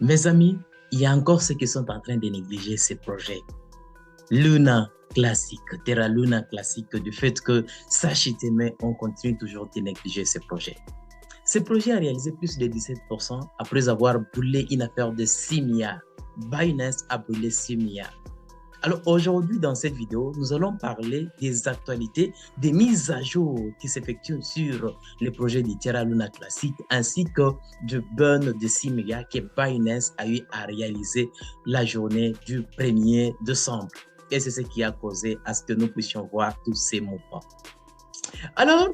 Mes amis, il y a encore ceux qui sont en train de négliger ces projets. Luna classique, Terra Luna classique, du fait que, sachez mais on continue toujours de négliger ces projets. Ce projet a réalisé plus de 17% après avoir brûlé une affaire de 6 milliards. Binance a brûlé 6 milliards. Alors aujourd'hui, dans cette vidéo, nous allons parler des actualités, des mises à jour qui s'effectuent sur les projets du Terra Luna Classic ainsi que du burn de 6 milliards que Binance a eu à réaliser la journée du 1er décembre. Et c'est ce qui a causé à ce que nous puissions voir tous ces mouvements. Alors,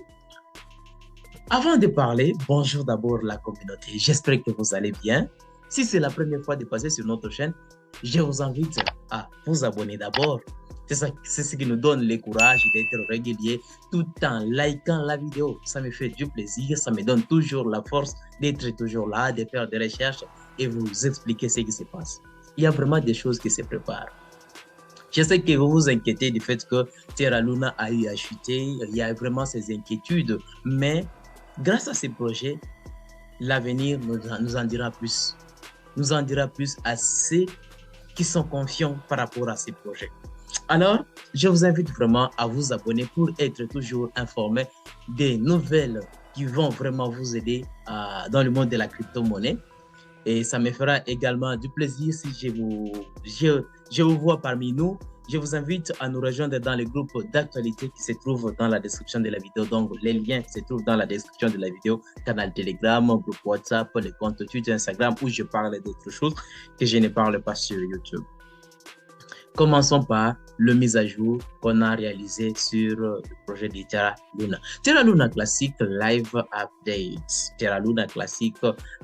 avant de parler, bonjour d'abord la communauté. J'espère que vous allez bien. Si c'est la première fois de passer sur notre chaîne, je vous invite à vous abonner d'abord. C'est ce qui nous donne le courage d'être réguliers tout en likant la vidéo. Ça me fait du plaisir, ça me donne toujours la force d'être toujours là, de faire des recherches et vous expliquer ce qui se passe. Il y a vraiment des choses qui se préparent. Je sais que vous vous inquiétez du fait que Terra Luna a eu à chuter, il y a vraiment ces inquiétudes, mais grâce à ces projets, l'avenir nous en dira plus. Nous en dira plus à ceux qui sont confiants par rapport à ces projets. Alors, je vous invite vraiment à vous abonner pour être toujours informé des nouvelles qui vont vraiment vous aider dans le monde de la crypto-monnaie. Et ça me fera également du plaisir si je vous vois parmi nous. Je vous invite à nous rejoindre dans le groupe d'actualité qui se trouve dans la description de la vidéo. Donc, les liens se trouvent dans la description de la vidéo. Canal Telegram, groupe WhatsApp, les comptes Twitter, Instagram, où je parle d'autres choses que je ne parle pas sur YouTube. Commençons par le mise à jour qu'on a réalisé sur le projet de Terra Luna. Terra Luna Classic Live Update. Terra Luna Classic,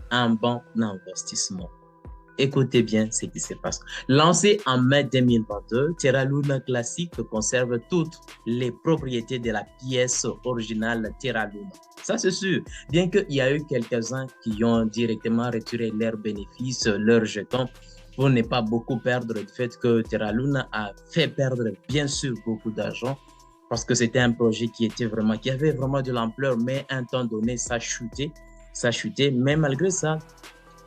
un bon investissement. Écoutez bien ce qui se passe. Lancé en mai 2022, Terra Luna Classic conserve toutes les propriétés de la pièce originale Terra Luna. Ça, c'est sûr. Bien qu'il y a eu quelques-uns qui ont directement retiré leurs bénéfices, leurs jetons, pour ne pas beaucoup perdre du fait que Terra Luna a fait perdre bien sûr beaucoup d'argent parce que c'était un projet qui avait vraiment de l'ampleur, mais à un temps donné, ça chutait. Mais malgré ça,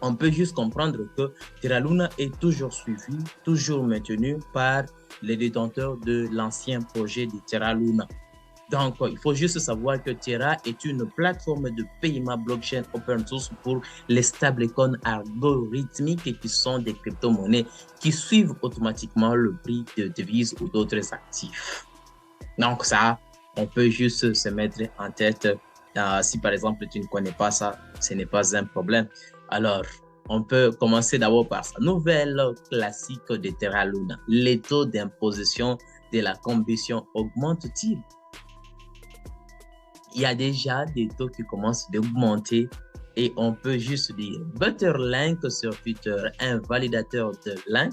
on peut juste comprendre que Terra Luna est toujours suivi, toujours maintenu par les détenteurs de l'ancien projet de Terra Luna. Donc, il faut juste savoir que Terra est une plateforme de paiement blockchain open source pour les stablecoins algorithmiques qui sont des crypto-monnaies qui suivent automatiquement le prix de devises ou d'autres actifs. Donc, ça, on peut juste se mettre en tête. Si par exemple, tu ne connais pas ça, ce n'est pas un problème. Alors, on peut commencer d'abord par sa nouvelle classique de Terra Luna. Les taux d'imposition de la combustion augmentent-ils? Il y a déjà des taux qui commencent d'augmenter et on peut juste dire Butterlink sur Twitter, un validateur de Link,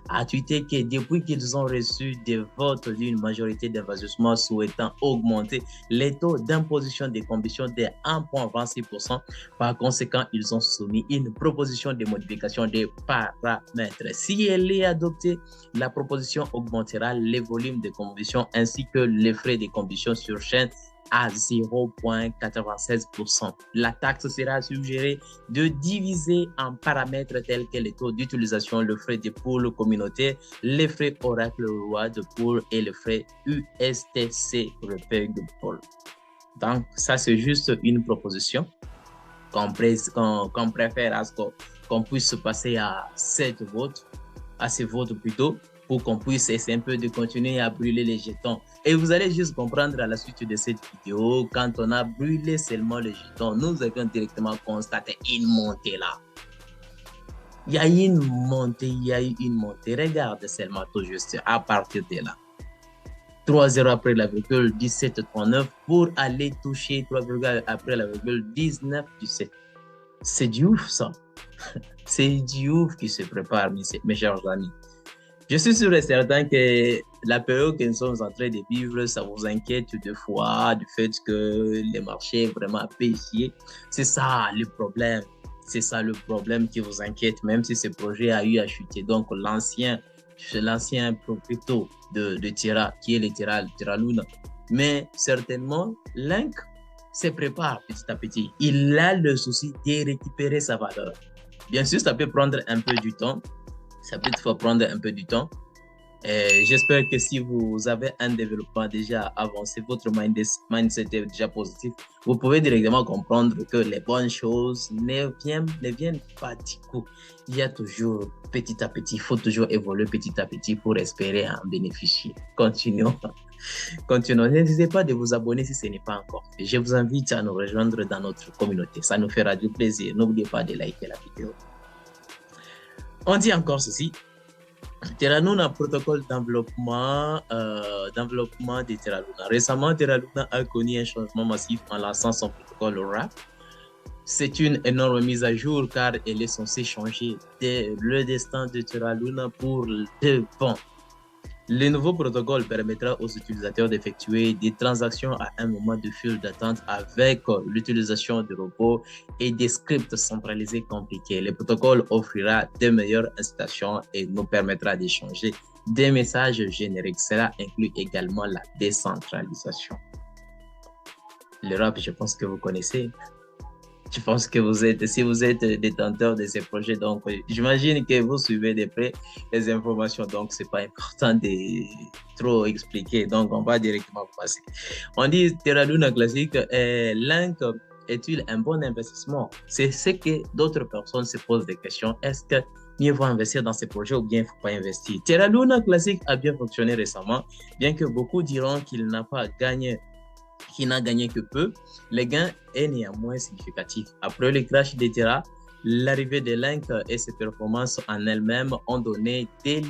a tweeté que depuis qu'ils ont reçu des votes d'une majorité d'investissements souhaitant augmenter les taux d'imposition des combustions de 1,26%, par conséquent, ils ont soumis une proposition de modification des paramètres. Si elle est adoptée, la proposition augmentera les volumes de combustion ainsi que les frais de combustion sur chaîne à 0,96%. La taxe sera suggérée de diviser en paramètres tels que les taux d'utilisation, le frais de pool communautaire, les frais Oracle Reward Pool et le frais USTC Repeg Pool. Donc, ça, c'est juste une proposition qu'on préfère à ce qu'on puisse passer à ces votes plutôt, pour qu'on puisse essayer un peu de continuer à brûler les jetons. Et vous allez juste comprendre à la suite de cette vidéo, quand on a brûlé seulement les jetons, nous avions directement constaté une montée là. Il y a eu une montée. Regarde seulement tout juste à partir de là. 3,0 après la virgule 17,39 pour aller toucher 3, après la virgule 19,17. C'est du ouf ça. C'est du ouf qui se prépare, mes chers amis. Je suis sûr et certain que la période que nous sommes en train de vivre, ça vous inquiète deux fois du fait que les marchés vraiment baissiers. C'est ça le problème. C'est ça le problème qui vous inquiète, même si ce projet a eu à chuter. Donc, l'ancien crypto de Terra, qui est le Terra Luna. Mais certainement, Link se prépare petit à petit. Il a le souci de récupérer sa valeur. Bien sûr, ça peut prendre un peu du temps. Ça peut toutefois prendre un peu du temps. J'espère que si vous avez un développement déjà avancé, votre mindset est déjà positif, vous pouvez directement comprendre que les bonnes choses ne viennent pas du coup. Il y a toujours petit à petit, il faut toujours évoluer petit à petit pour espérer en bénéficier. Continuons. Continuons. N'hésitez pas de vous abonner si ce n'est pas encore fait. Je vous invite à nous rejoindre dans notre communauté. Ça nous fera du plaisir. N'oubliez pas de liker la vidéo. On dit encore ceci. Terra Luna, protocole d'enveloppement de Terra Luna. Récemment, Terra Luna a connu un changement massif en lançant son protocole RAP. C'est une énorme mise à jour car elle est censée changer le destin de Terra Luna pour de bon. Le nouveau protocole permettra aux utilisateurs d'effectuer des transactions à un moment de file d'attente avec l'utilisation de robots et des scripts centralisés compliqués. Le protocole offrira de meilleures incitations et nous permettra d'échanger des messages génériques. Cela inclut également la décentralisation. Le rap, je pense que vous connaissez. Je pense que si vous êtes détenteur de ces projets, donc j'imagine que vous suivez de près les informations, donc c'est pas important de trop expliquer, donc on va directement passer. On dit Terra Luna classique, Link est-il un bon investissement? C'est ce que d'autres personnes se posent des questions. Est-ce que mieux vaut investir dans ces projets ou bien il ne faut pas investir? Terra Luna classique a bien fonctionné récemment, bien que beaucoup diront qu'il n'a gagné que peu, le gain est néanmoins significatif. Après le crash de Terra, l'arrivée de Link et ses performances en elles-mêmes ont donné de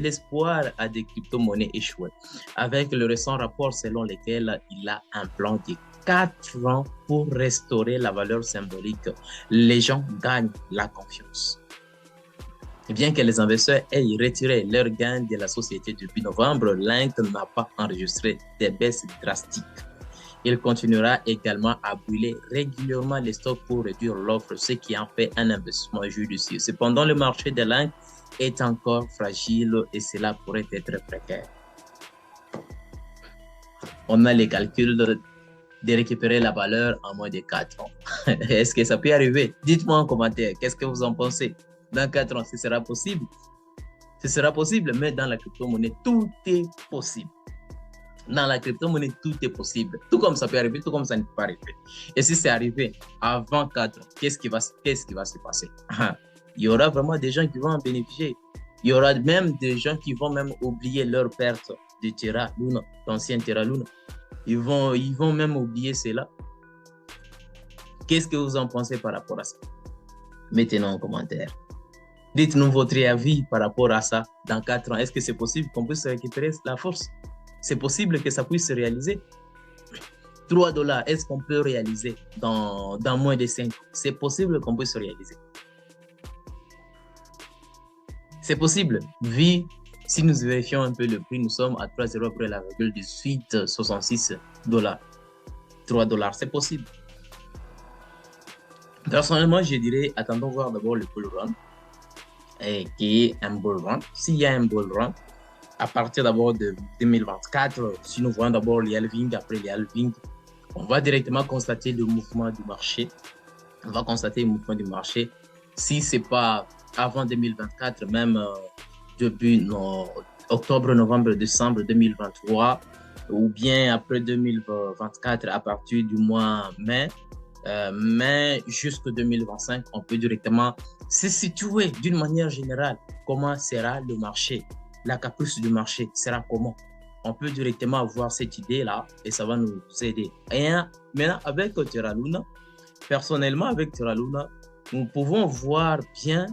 l'espoir à des crypto-monnaies échouées. Avec le récent rapport selon lequel il a un plan de 4 ans pour restaurer la valeur symbolique, les gens gagnent la confiance. Bien que les investisseurs aient retiré leurs gains de la société depuis novembre, Link n'a pas enregistré des baisses drastiques. Il continuera également à brûler régulièrement les stocks pour réduire l'offre, ce qui en fait un investissement judicieux. Cependant, le marché de Link est encore fragile et cela pourrait être précaire. On a les calculs de récupérer la valeur en moins de 4 ans. Est-ce que ça peut arriver? Dites-moi en commentaire, qu'est-ce que vous en pensez? Dans 4 ans, ce sera possible? Ce sera possible, mais dans la crypto-monnaie, tout est possible. Dans la crypto-monnaie, tout est possible. Tout comme ça peut arriver, tout comme ça ne peut pas arriver. Et si c'est arrivé avant 4 ans, qu'est-ce qui va se passer? Il y aura vraiment des gens qui vont en bénéficier. Il y aura même des gens qui vont même oublier leur perte de Terra Luna, l'ancien Terra Luna. Ils vont même oublier cela. Qu'est-ce que vous en pensez par rapport à ça? Mettez-nous en commentaire. Dites-nous votre avis par rapport à ça. Dans 4 ans, est-ce que c'est possible qu'on puisse récupérer la force? C'est possible que ça puisse se réaliser? $3, est-ce qu'on peut réaliser dans moins de 5 ans? C'est possible qu'on puisse se réaliser. C'est possible. Si nous vérifions un peu le prix, nous sommes à 3,0 après la virgule $18,66. $3, c'est possible. Personnellement, je dirais, attendons voir d'abord le bull run, qui est un bull run. S'il y a un bull run, à partir d'abord de 2024, si nous voyons d'abord les halvings, après les halvings, on va directement constater le mouvement du marché. On va constater le mouvement du marché. Si ce n'est pas avant 2024, même début octobre, novembre, décembre 2023, ou bien après 2024, à partir du mois mai, jusqu'en 2025, on peut directement se situer d'une manière générale comment sera le marché, la caprice du marché sera comment. On peut directement avoir cette idée-là et ça va nous aider. Et maintenant, avec Terra Luna, personnellement, avec Terra Luna, nous pouvons voir bien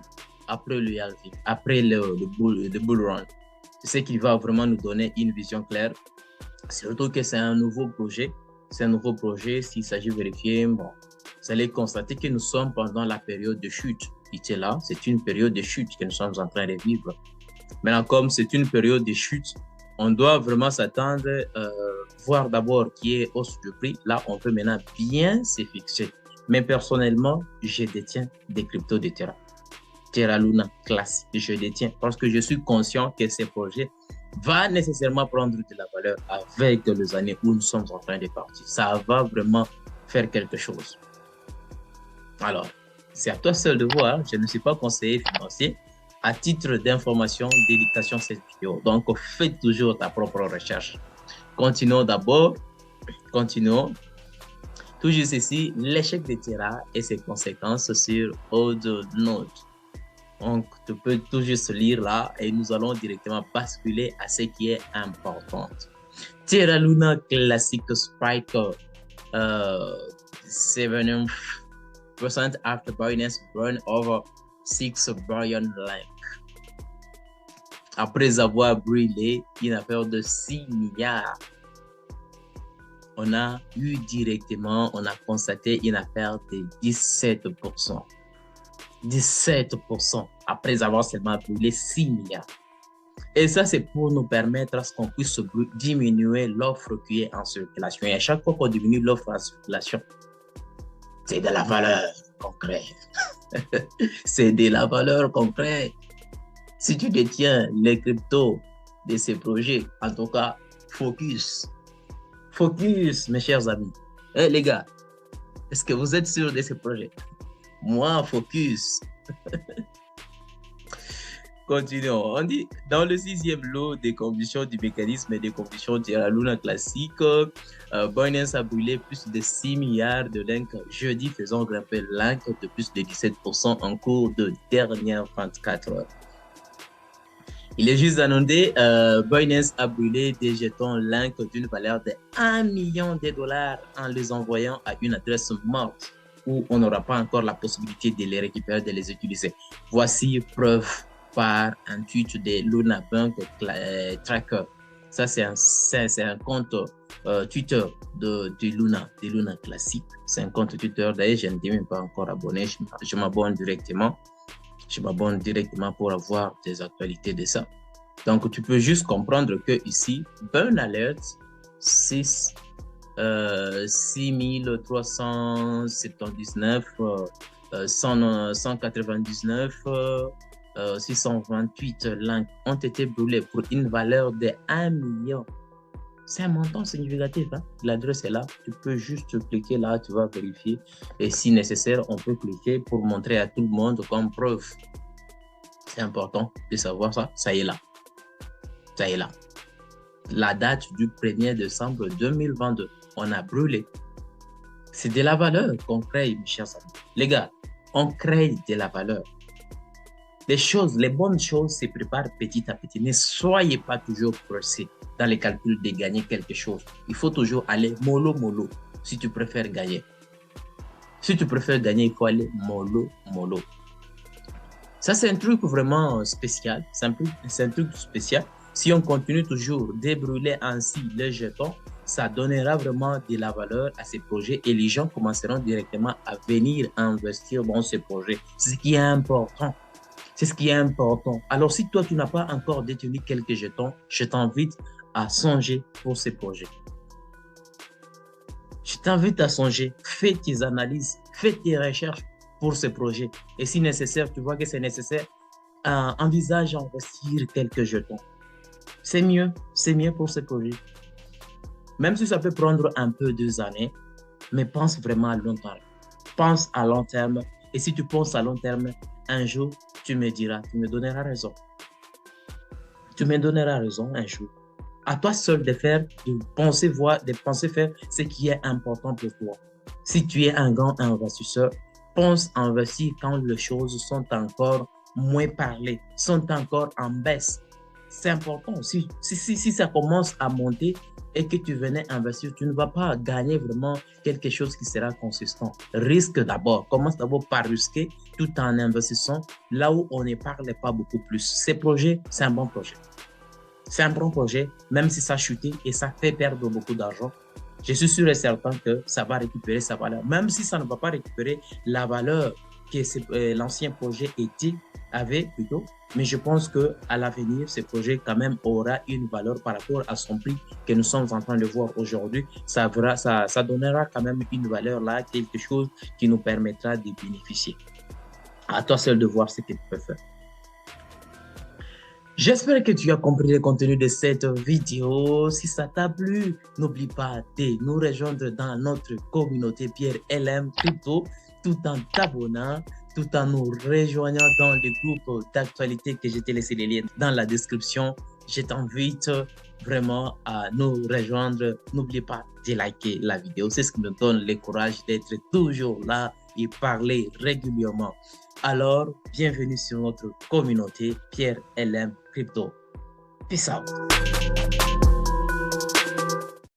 après le halving, après le bull run. C'est ce qui va vraiment nous donner une vision claire. Surtout que c'est un nouveau projet. C'est un nouveau projet. S'il s'agit de vérifier, bon, vous allez constater que nous sommes pendant la période de chute. Là, c'est une période de chute que nous sommes en train de vivre. Maintenant, comme c'est une période de chute, on doit vraiment s'attendre, voir d'abord qui est hausse de prix. Là, on peut maintenant bien se fixer. Mais personnellement, je détiens des cryptos de Terra Luna classique. Je détiens parce que je suis conscient que ces projets va nécessairement prendre de la valeur avec les années où nous sommes en train de partir. Ça va vraiment faire quelque chose. Alors, C'est à toi seul de voir. Je ne suis pas conseiller financier. À titre d'information, d'éducation, cette vidéo. Donc, fais toujours ta propre recherche. Continuons d'abord. Continuons. Toujours ici, l'échec de Terra et ses conséquences sur Node. Donc, tu peux tout juste lire là et nous allons directement basculer à ce qui est important. Terra Luna Classic Spike 7% after Binance burn over 6 billion Link. Après avoir brûlé une affaire de 6 milliards, on a constaté une affaire de 17%. 17% après avoir seulement brûlé 6 milliards. Et ça, c'est pour nous permettre à ce qu'on puisse diminuer l'offre qui est en circulation. Et à chaque fois qu'on diminue l'offre en circulation, c'est de la valeur concrète. C'est de la valeur concrète. Si tu détiens les cryptos de ces projets, en tout cas, focus. Focus, mes chers amis. Hey, les gars, est-ce que vous êtes sûrs de ces projets? Moi, focus. Continuons. On dit, dans le 6e lot des conditions du mécanisme et des conditions de la Luna classique, Binance a brûlé plus de 6 milliards de Link jeudi, faisant grimper Link de plus de 17% en cours de dernière 24 heures. Il est juste annoncé, Binance a brûlé des jetons Link d'une valeur de 1 million de dollars en les envoyant à une adresse morte où on n'aura pas encore la possibilité de les récupérer, de les utiliser. Voici preuve par un tweet de Luna Bank Tracker. Ça, c'est un compte Twitter de Luna Classique. C'est un compte Twitter. D'ailleurs, je ne suis même pas encore abonné. Je m'abonne directement. Je m'abonne directement pour avoir des actualités de ça. Donc, tu peux juste comprendre que ici, Burn Alert 6379, 199, 628 links ont été brûlés pour une valeur de 1 million. C'est un montant significatif. Hein? L'adresse est là. Tu peux juste cliquer là, tu vas vérifier. Et si nécessaire, on peut cliquer pour montrer à tout le monde comme preuve. C'est important de savoir ça. Ça y est là. Ça y est là. La date du 1er décembre 2022. On a brûlé. C'est de la valeur qu'on crée, mes chers amis. Les gars, on crée de la valeur. Les bonnes choses se préparent petit à petit. Ne soyez pas toujours pressés dans les calculs de gagner quelque chose. Il faut toujours aller mollo si tu préfères gagner. Si tu préfères gagner, il faut aller mollo. Ça, c'est un truc vraiment spécial. C'est un truc spécial. Si on continue toujours de brûler ainsi les jetons, ça donnera vraiment de la valeur à ces projets et les gens commenceront directement à venir investir dans ces projets. C'est ce qui est important. C'est ce qui est important. Alors, si toi, tu n'as pas encore détenu quelques jetons, je t'invite à songer pour ces projets. Je t'invite à songer, fais tes analyses, fais tes recherches pour ces projets. Et si nécessaire, tu vois que c'est nécessaire, envisage d'investir quelques jetons. C'est mieux pour ces projets. Même si ça peut prendre un peu 2 années, mais pense vraiment à long terme. Pense à long terme. Et si tu penses à long terme, un jour, tu me diras, tu me donneras raison. Tu me donneras raison un jour. À toi seul de penser faire ce qui est important pour toi. Si tu es un grand investisseur, pense investir quand les choses sont encore moins parlées, sont encore en baisse. C'est important. Si ça commence à monter et que tu venais investir, tu ne vas pas gagner vraiment quelque chose qui sera consistant. Risque d'abord. Commence d'abord par risquer tout en investissant là où on ne parle pas beaucoup plus. Ces projets, c'est un bon projet. C'est un bon projet, même si ça a chuté et ça fait perdre beaucoup d'argent. Je suis sûr et certain que ça va récupérer sa valeur. Même si ça ne va pas récupérer la valeur que l'ancien projet avait plutôt, mais je pense qu'à l'avenir, ce projet quand même aura une valeur par rapport à son prix que nous sommes en train de voir aujourd'hui. Ça donnera quand même une valeur là, quelque chose qui nous permettra de bénéficier. À toi seul de voir ce que tu peux faire. J'espère que tu as compris le contenu de cette vidéo. Si ça t'a plu, n'oublie pas de nous rejoindre dans notre communauté Pierre LM Crypto tout en t'abonnant, tout en nous rejoignant dans le groupe d'actualité que je t'ai laissé les liens dans la description. Je t'invite vraiment à nous rejoindre. N'oublie pas de liker la vidéo. C'est ce qui me donne le courage d'être toujours là et parler régulièrement. Alors, bienvenue sur notre communauté Pierre LM Crypto. Peace out.